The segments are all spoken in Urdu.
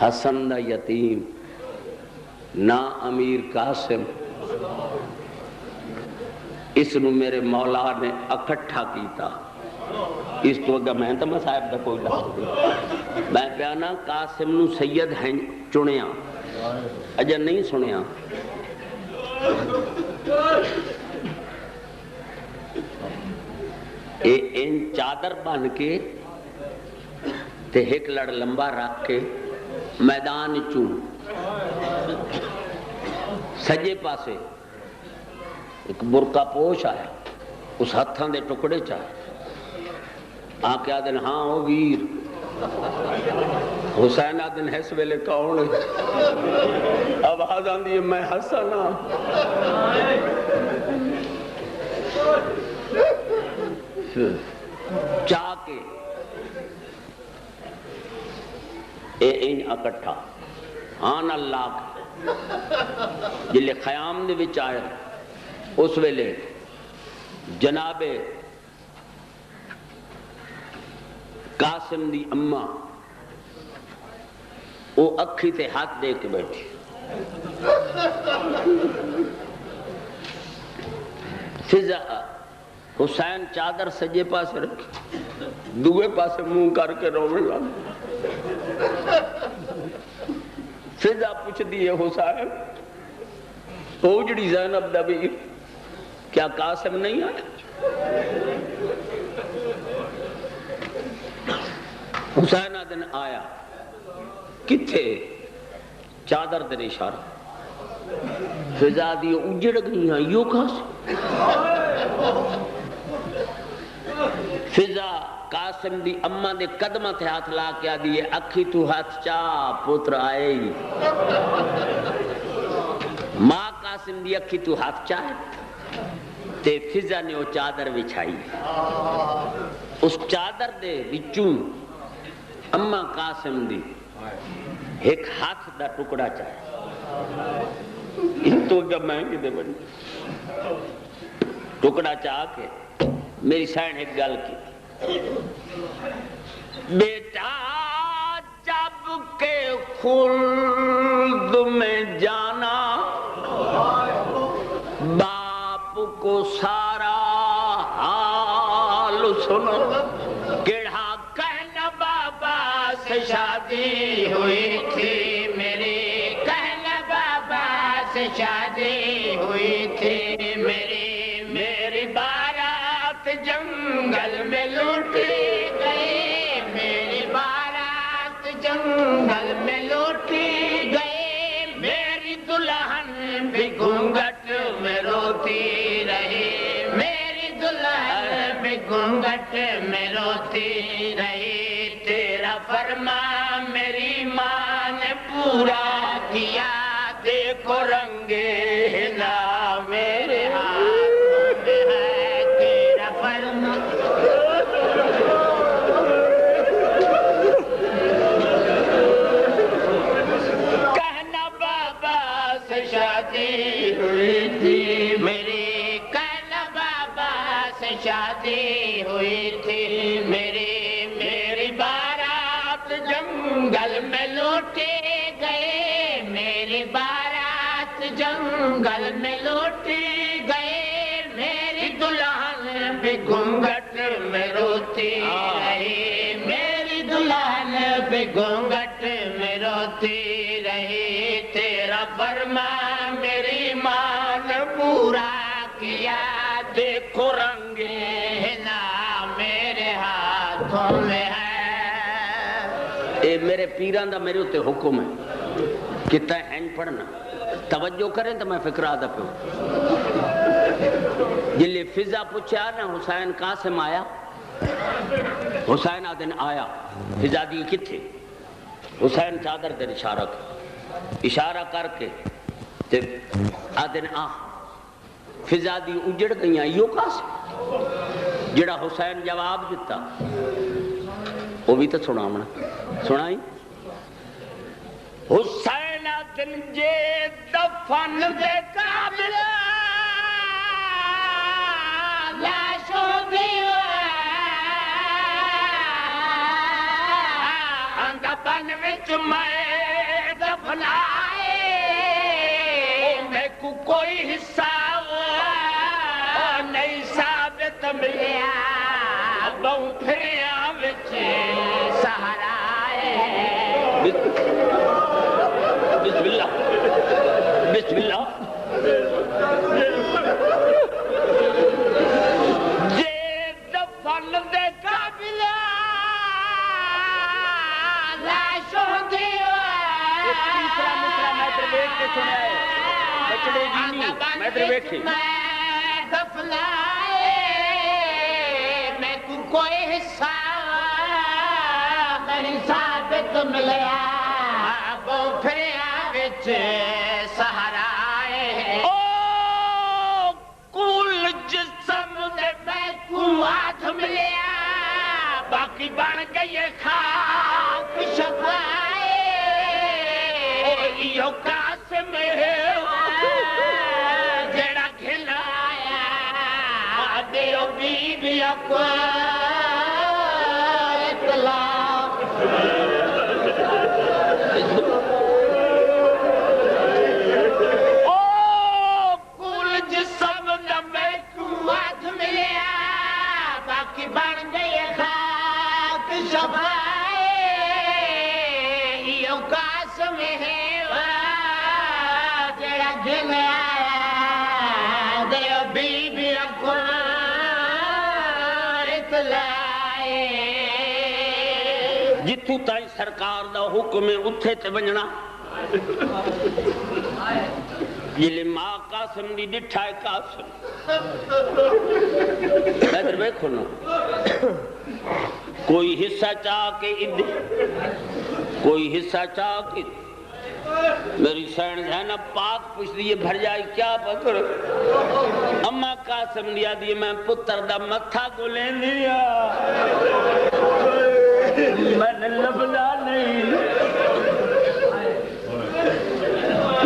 حسن دا یتیم نہ امیر قاسم، اس نو میرے مولا نے اکٹھا کیتا. اس تو اگا میں تو صاحب دا کوئی لفظ نہیں. میں پیانا قاسم نو سید ہیں چنیا اجا نہیں سنیا. ان چادر بن کے تے ایک لڑ لمبا رکھ کے میدان چوں سجے پاسے ایک برقع پوش آیا، اس ہتھاں دے ٹکڑے چاہے آ کے آدن ہاں او ویر. حسین آدن ہے اس ویلے کون؟ آواز آندی ہے میں حسن ہاں. چاہ کے این اکٹھا آن اللہ جلے خیام دے وچ آئے اس ویلے جناب قاسم دی اماں وہ اکھی تے ہاتھ دے کے بیٹھی. فضا حسین چادر سجے پاسے رکھی دوے پاسے منہ کر کے رونے لگا. فضا پوچھ دیئے حسین اوجڑی زینب دا ویر کیا قاسم نہیں آیا؟ حسین آدن آیا کتھے؟ چادر در اشارہ. فضا دی اجڑ گئی ہیں یوں قاسم. فضا قاسم دی اماں دے قدمہ تے ہاتھ لا کے آدھی ہے اکھی تو ہاتھ چاہ پتر آئے ہی. ماں قاسم دی اکھی تو ہاتھ چاہ تے فضا نے وہ چادر بچھائی. اس چادر دے وچوں اماں قاسم دی ایک ہاتھ دا ٹکڑا چاہے. اس تو جب مہنگی دے بڑی ٹکڑا چاہ کے میری سائن ایک گل کی بیٹا جب کہ خلد میں جانا باپ کو سارا حال سنو. کیڑا کہنا بابا سے شادی ہوئی تھی میری، کہنا بابا سے شادی ہوئی تھی میری. میری بارات جنگل میں لوٹی گئی، میری بارات جنگل میں لوٹی گئی. میری دلہن بھی گھونگھٹ میں روتی رہی، میری دلہن بھی گھونگھٹ میں روتی رہی. تیرا فرمان میری ماں نے پورا کیا، دیکھو رنگے ہنا میرے ہاتھ میں ہے تیرا فرمان. کہنا بابا سے شادی ہوئی تھی میری، کہنا بابا سے شادی ہوئی تھی میری. میری بارات جنگل میں لوٹے گئے، میری بارات جنگل میں لوٹے گئے. میری دلہن بھی گھونگھٹ میں روتی رہی، میری دلہن بھی گھونگھٹ میں روتی رہی. تیرا فرمان میری ماں نے پورا کیا، دیکھو رنگے نا میرے ہاتھوں میں ہے. اے میرے پیران دا میرے ہوتے حکم ہے کتا ہے این پڑھنا توجہ کریں تو میں فکر آدھا پہ ہوں. جلے فضا پوچھا نا حسین قاسم آیا، حسین آدن آیا. فضا دی کتھے؟ حسین چادر دے اشارہ کر کے آدن آ. فضا دی اجڑ گئیاں یوں قاسم. جڑا حسین جواب دیتا وہ بھی تو سناونا سنائی. حسین آدن جے دفن دے قابل لاشوں دیو اندہ تن وچ میں دفنائے میں کو کوئی حصہ نہیں ثابت ملیا بہو پھریاں وچ سہارا بسم اللہ بسم اللہ جے دفن دے قابل لاش ہوندی تیسرا مسئلہ میں ادھر ویکھ کے سنیا ہے بچڑے جینی میں ادھر ویکھی دفنائے میں کو کوئی حصہ نہیں ثابت ملیا وہ پھریا وچ سہارا او کل جسم دے میں کو ہاتھ ملیا باقی بن گئی خاک شفائے ایو قاسم جڑا کھلایا دیو بیبیاں کو جتوں تائیں سرکار دا حکم ہے اتھے تے ونجنا جلے ماں قاسم دی ڈٹھا ہے قاسم ادھر بیکھو نا کوئی حصہ چاہ کے ادھے کوئی حصہ چاہ کے میری سین زینب پاک پوچھ دیئے بھر جائی کیا پکر اما قاسم دیا دیئے میں پتر دا متھا کو لین دیا میں نے لبلا نہیں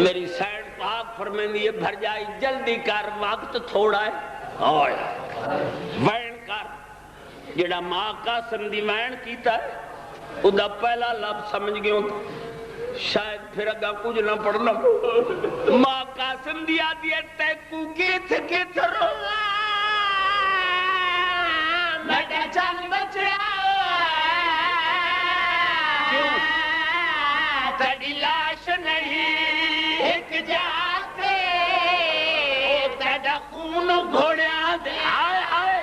میری سین پاک فرمین دیئے بھر جائی جلدی کر وقت تھوڑا ہے وین کر جڑا ماں قاسم دی وین کیتا ہے ادھا پہلا لب سمجھ گئے ہوتا شاید پھر اگا کچھ نہ پڑھنا ماں قاسم دیا دیئے تیکو کیت رو میڈا چل بچ رہا تڑی لاش نہیں ایک جاتے تڑا خون گھوڑیاں دے آئے آئے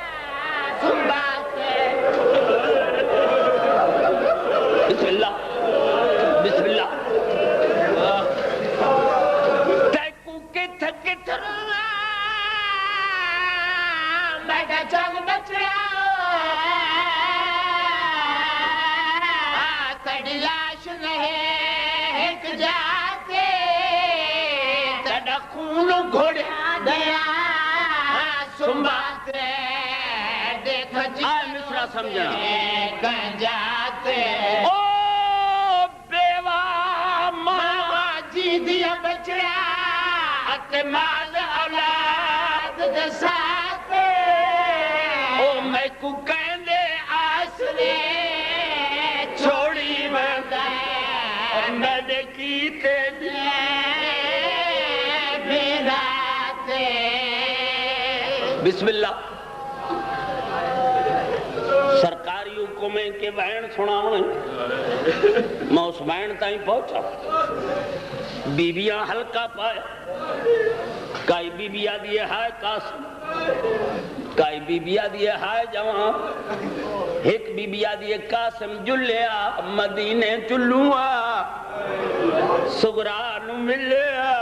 سنباتے بسم اللہ بسم اللہ تیکو کت رہا میڈا چل بچ رہا تڑی لاش نہیں ایک جاتے تڑا خون گھوڑیاں دیا سنباتے دیکھ آئے مصرہ سمجھنا کہیں جاتے او بیوہ ماں جی دیا بچڑا اتے مال اولاد دے ساتے او میں کو کہیں دے آسنے چھوڑی میں میں نے کیتے دے بیراتے بسم اللہ سرکاری حکمیں کے بہن سناونے میں اس بہن تائیں پہنچا بیبیاں ہلکا پائے کئی بیبیاں دیئے ہائے قاسم کئی بیبیاں دیئے ہائے جوان ایک بیبیاں دیئے قاسم جلیا مدینے چلوا سگران ملیا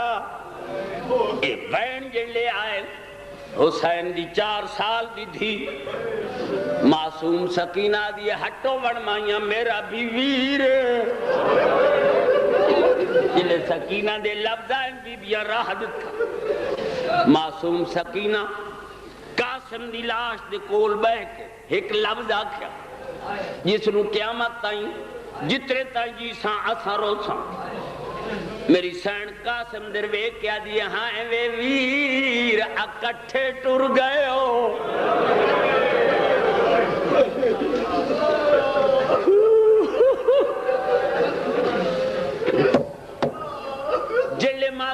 اے بہن جلے آئے حسین دی 4 سال دی تھی معصوم سکینہ دی ہٹو ورمائیاں میرا بھی ویر جلے سکینہ دے لفظائیں بی بیاں راہ دتا معصوم سکینہ قاسم دی لاش دے کول بہ کے ایک لفظ آکھیا جس نو قیامت تائیں جترے تائیں جی ساں اساں رو ساں میری سین قاسم دروے کیا دیا ہاں وے ویر اکٹھے ٹر گئے ہو